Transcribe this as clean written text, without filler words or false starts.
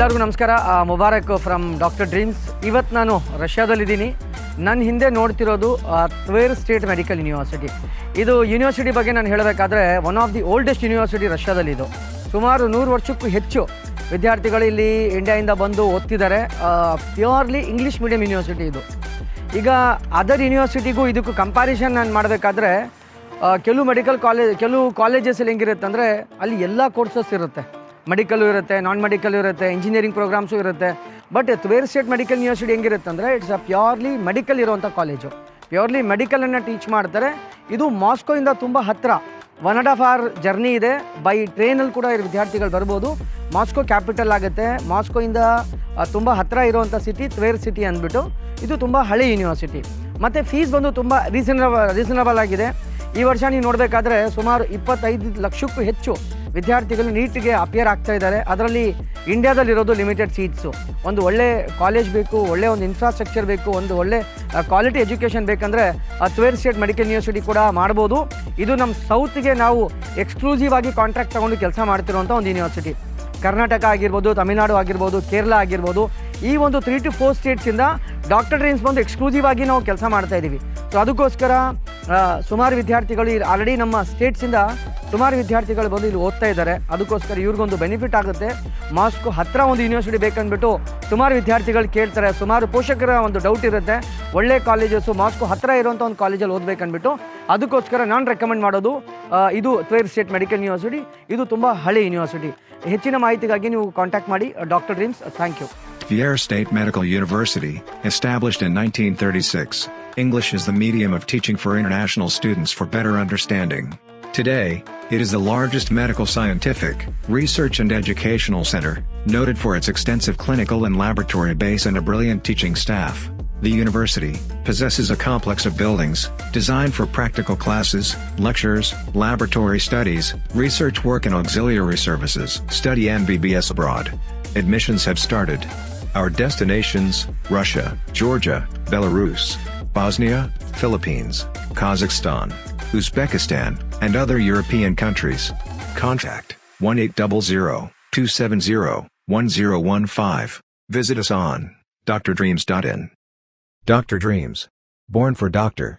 ಎಲ್ಲರಿಗೂ ನಮಸ್ಕಾರ. Mubarak from doctor dreams. ಇವತ್ತು ನಾನು ರಷ್ಯಾದಲ್ಲಿದ್ದೀನಿ. ನನ್ನ ಹಿಂದೆ ನೋಡ್ತಿರೋದು ಟ್ವೇರ್ ಸ್ಟೇಟ್ ಮೆಡಿಕಲ್ ಯೂನಿವರ್ಸಿಟಿ. ಇದು ಯೂನಿವರ್ಸಿಟಿ ಬಗ್ಗೆ ನಾನು ಹೇಳಬೇಕಾದ್ರೆ one of the oldest university ರಷ್ಯಾದಲ್ಲಿ. ಇದು ಸುಮಾರು 100 ವರ್ಷಕ್ಕೂ ಹೆಚ್ಚು ವಿದ್ಯಾರ್ಥಿಗಳು ಇಲ್ಲಿ ಇಂಡಿಯಾದಿಂದ ಬಂದು ಓದ್ತಿದ್ದಾರೆ. ಪ್ಯೂರ್ಲಿ ಇಂಗ್ಲೀಷ್ ಮೀಡಿಯಂ ಯೂನಿವರ್ಸಿಟಿ ಇದು. ಈಗ ಅದರ್ ಯೂನಿವರ್ಸಿಟಿಗೂ ಇದಕ್ಕೂ ಕಂಪ್ಯಾರಿಸನ್ ನಾನು ಮಾಡಬೇಕಾದ್ರೆ ಕೆಲವು ಕಾಲೇಜಸಲ್ಲಿ ಹೆಂಗಿರುತ್ತೆ ಅಂದರೆ ಅಲ್ಲಿ ಎಲ್ಲ ಕೋರ್ಸಸ್ ಇರುತ್ತೆ. ಮೆಡಿಕಲ್ಲು ಇರುತ್ತೆ, ನಾನ್ ಮೆಡಿಕಲ್ಲು ಇರುತ್ತೆ, ಇಂಜಿನಿಯರಿಂಗ್ ಪ್ರೋಗ್ರಾಮ್ಸು ಇರುತ್ತೆ. ಬಟ್ ಟ್ವೇರ್ ಸ್ಟೇಟ್ ಮೆಡಿಕಲ್ ಯೂನಿವರ್ಸಿಟಿ ಹೆಂಗಿರುತ್ತೆ ಅಂದರೆ ಇಟ್ಸ್ ಅ ಪ್ಯೂರ್ಲಿ ಮೆಡಿಕಲ್ ಇರುವಂಥ ಕಾಲೇಜು. ಪ್ಯೂರ್ಲಿ ಮೆಡಿಕಲನ್ನು ಟೀಚ್ ಮಾಡ್ತಾರೆ. ಇದು ಮಾಸ್ಕೋಯಿಂದ ತುಂಬ ಹತ್ತಿರ, 1.5 hour ಜರ್ನಿ ಇದೆ. ಬೈ ಟ್ರೈನಲ್ಲಿ ಕೂಡ ವಿದ್ಯಾರ್ಥಿಗಳು ಬರ್ಬೋದು. ಮಾಸ್ಕೋ ಕ್ಯಾಪಿಟಲ್ ಆಗುತ್ತೆ. ಮಾಸ್ಕೋಯಿಂದ ತುಂಬ ಹತ್ತಿರ ಇರುವಂಥ ಸಿಟಿ ಟ್ವೇರ್ ಸಿಟಿ ಅಂದ್ಬಿಟ್ಟು. ಇದು ತುಂಬ ಹಳೆ ಯೂನಿವರ್ಸಿಟಿ. ಮತ್ತು ಫೀಸ್ ಬಂದು ತುಂಬ ರೀಸನಬಲ್ ಆಗಿದೆ. ಈ ವರ್ಷ ನೀವು ನೋಡಬೇಕಾದ್ರೆ ಸುಮಾರು 25 ಲಕ್ಷಕ್ಕೂ ಹೆಚ್ಚು ವಿದ್ಯಾರ್ಥಿಗಳು ನೀಟಿಗೆ ಅಪಿಯರ್ ಆಗ್ತಾ ಇದ್ದಾರೆ. ಅದರಲ್ಲಿ ಇಂಡಿಯಾದಲ್ಲಿರೋದು ಲಿಮಿಟೆಡ್ ಸೀಟ್ಸು. ಒಂದು ಒಳ್ಳೆ ಕಾಲೇಜ್ ಬೇಕು, ಒಳ್ಳೆ ಒಂದು ಇನ್ಫ್ರಾಸ್ಟ್ರಕ್ಚರ್ ಬೇಕು, ಒಂದು ಒಳ್ಳೆ ಕ್ವಾಲಿಟಿ ಎಜುಕೇಷನ್ ಬೇಕಂದರೆ ಟ್ವೇರ್ ಸ್ಟೇಟ್ ಮೆಡಿಕಲ್ ಯೂನಿವರ್ಸಿಟಿ ಕೂಡ ಮಾಡ್ಬೋದು. ಇದು ನಮ್ಮ ಸೌತ್ಗೆ ನಾವು ಎಕ್ಸ್ಕ್ಲೂಸಿವ್ ಆಗಿ ಕಾಂಟ್ರಾಕ್ಟ್ ತೊಗೊಂಡು ಕೆಲಸ ಮಾಡ್ತಿರುವಂಥ ಒಂದು ಯೂನಿವರ್ಸಿಟಿ. ಕರ್ನಾಟಕ ಆಗಿರ್ಬೋದು, ತಮಿಳುನಾಡು ಆಗಿರ್ಬೋದು, ಕೇರಳ ಆಗಿರ್ಬೋದು, ಈ ಒಂದು 3 to 4 ಸ್ಟೇಟ್ಸಿಂದ ಡಾಕ್ಟರ್ ಡ್ರೀಮ್ಸ್ ಬಂದು ಎಕ್ಸ್ಕ್ಲೂಸಿವ್ ಆಗಿ ನಾವು ಕೆಲಸ ಮಾಡ್ತಾ ಇದ್ದೀವಿ. ಸೊ ಅದಕ್ಕೋಸ್ಕರ ಸುಮಾರು ವಿದ್ಯಾರ್ಥಿಗಳು ಆಲ್ರೆಡಿ ನಮ್ಮ ಸ್ಟೇಟ್ಸಿಂದ ಸುಮಾರು ವಿದ್ಯಾರ್ಥಿಗಳು ಬಂದು ಇಲ್ಲಿ ಓದ್ತಾ ಇದ್ದಾರೆ. ಅದಕ್ಕೋಸ್ಕರ ಇವ್ರಿಗೊಂದು ಬೆನಿಫಿಟ್ ಆಗುತ್ತೆ. ಮಾಸ್ಕೋ ಹತ್ತಿರ ಒಂದು ಯೂನಿವರ್ಸಿಟಿ ಬೇಕಂದ್ಬಿಟ್ಟು ಸುಮಾರು ವಿದ್ಯಾರ್ಥಿಗಳು ಕೇಳ್ತಾರೆ. ಸುಮಾರು ಪೋಷಕರ ಒಂದು ಡೌಟ್ ಇರುತ್ತೆ, ಒಳ್ಳೆ ಕಾಲೇಜಸ್ಸು ಮಾಸ್ಕೋ ಹತ್ತಿರ ಇರುವಂಥ ಒಂದು ಕಾಲೇಜಲ್ಲಿ ಓದಬೇಕಂದ್ಬಿಟ್ಟು. ಅದಕ್ಕೋಸ್ಕರ ನಾನು ರೆಕಮೆಂಡ್ ಮಾಡೋದು ಇದು ಟ್ವೇರ್ ಸ್ಟೇಟ್ ಮೆಡಿಕಲ್ ಯೂನಿವರ್ಸಿಟಿ. ಇದು ತುಂಬ ಹಳೆ ಯೂನಿವರ್ಸಿಟಿ. ಹೆಚ್ಚಿನ ಮಾಹಿತಿಗಾಗಿ ನೀವು ಕಾಂಟ್ಯಾಕ್ಟ್ ಮಾಡಿ doctor dreams. Thank you. Tver State Medical University, established in 1936, English is the medium of teaching for international students for better understanding. Today, it is the largest medical scientific, research and educational center, noted for its extensive clinical and laboratory base and a brilliant teaching staff. The university possesses a complex of buildings, designed for practical classes, lectures, laboratory studies, research work and auxiliary services. Study Mbbs abroad. Admissions have started. Our destinations: Russia, Georgia, Belarus, Bosnia, Philippines, Kazakhstan, Uzbekistan, and other European countries. Contact 1-800-270-1015. Visit us on drdreams.in. Dr. Dreams. Born for Doctor.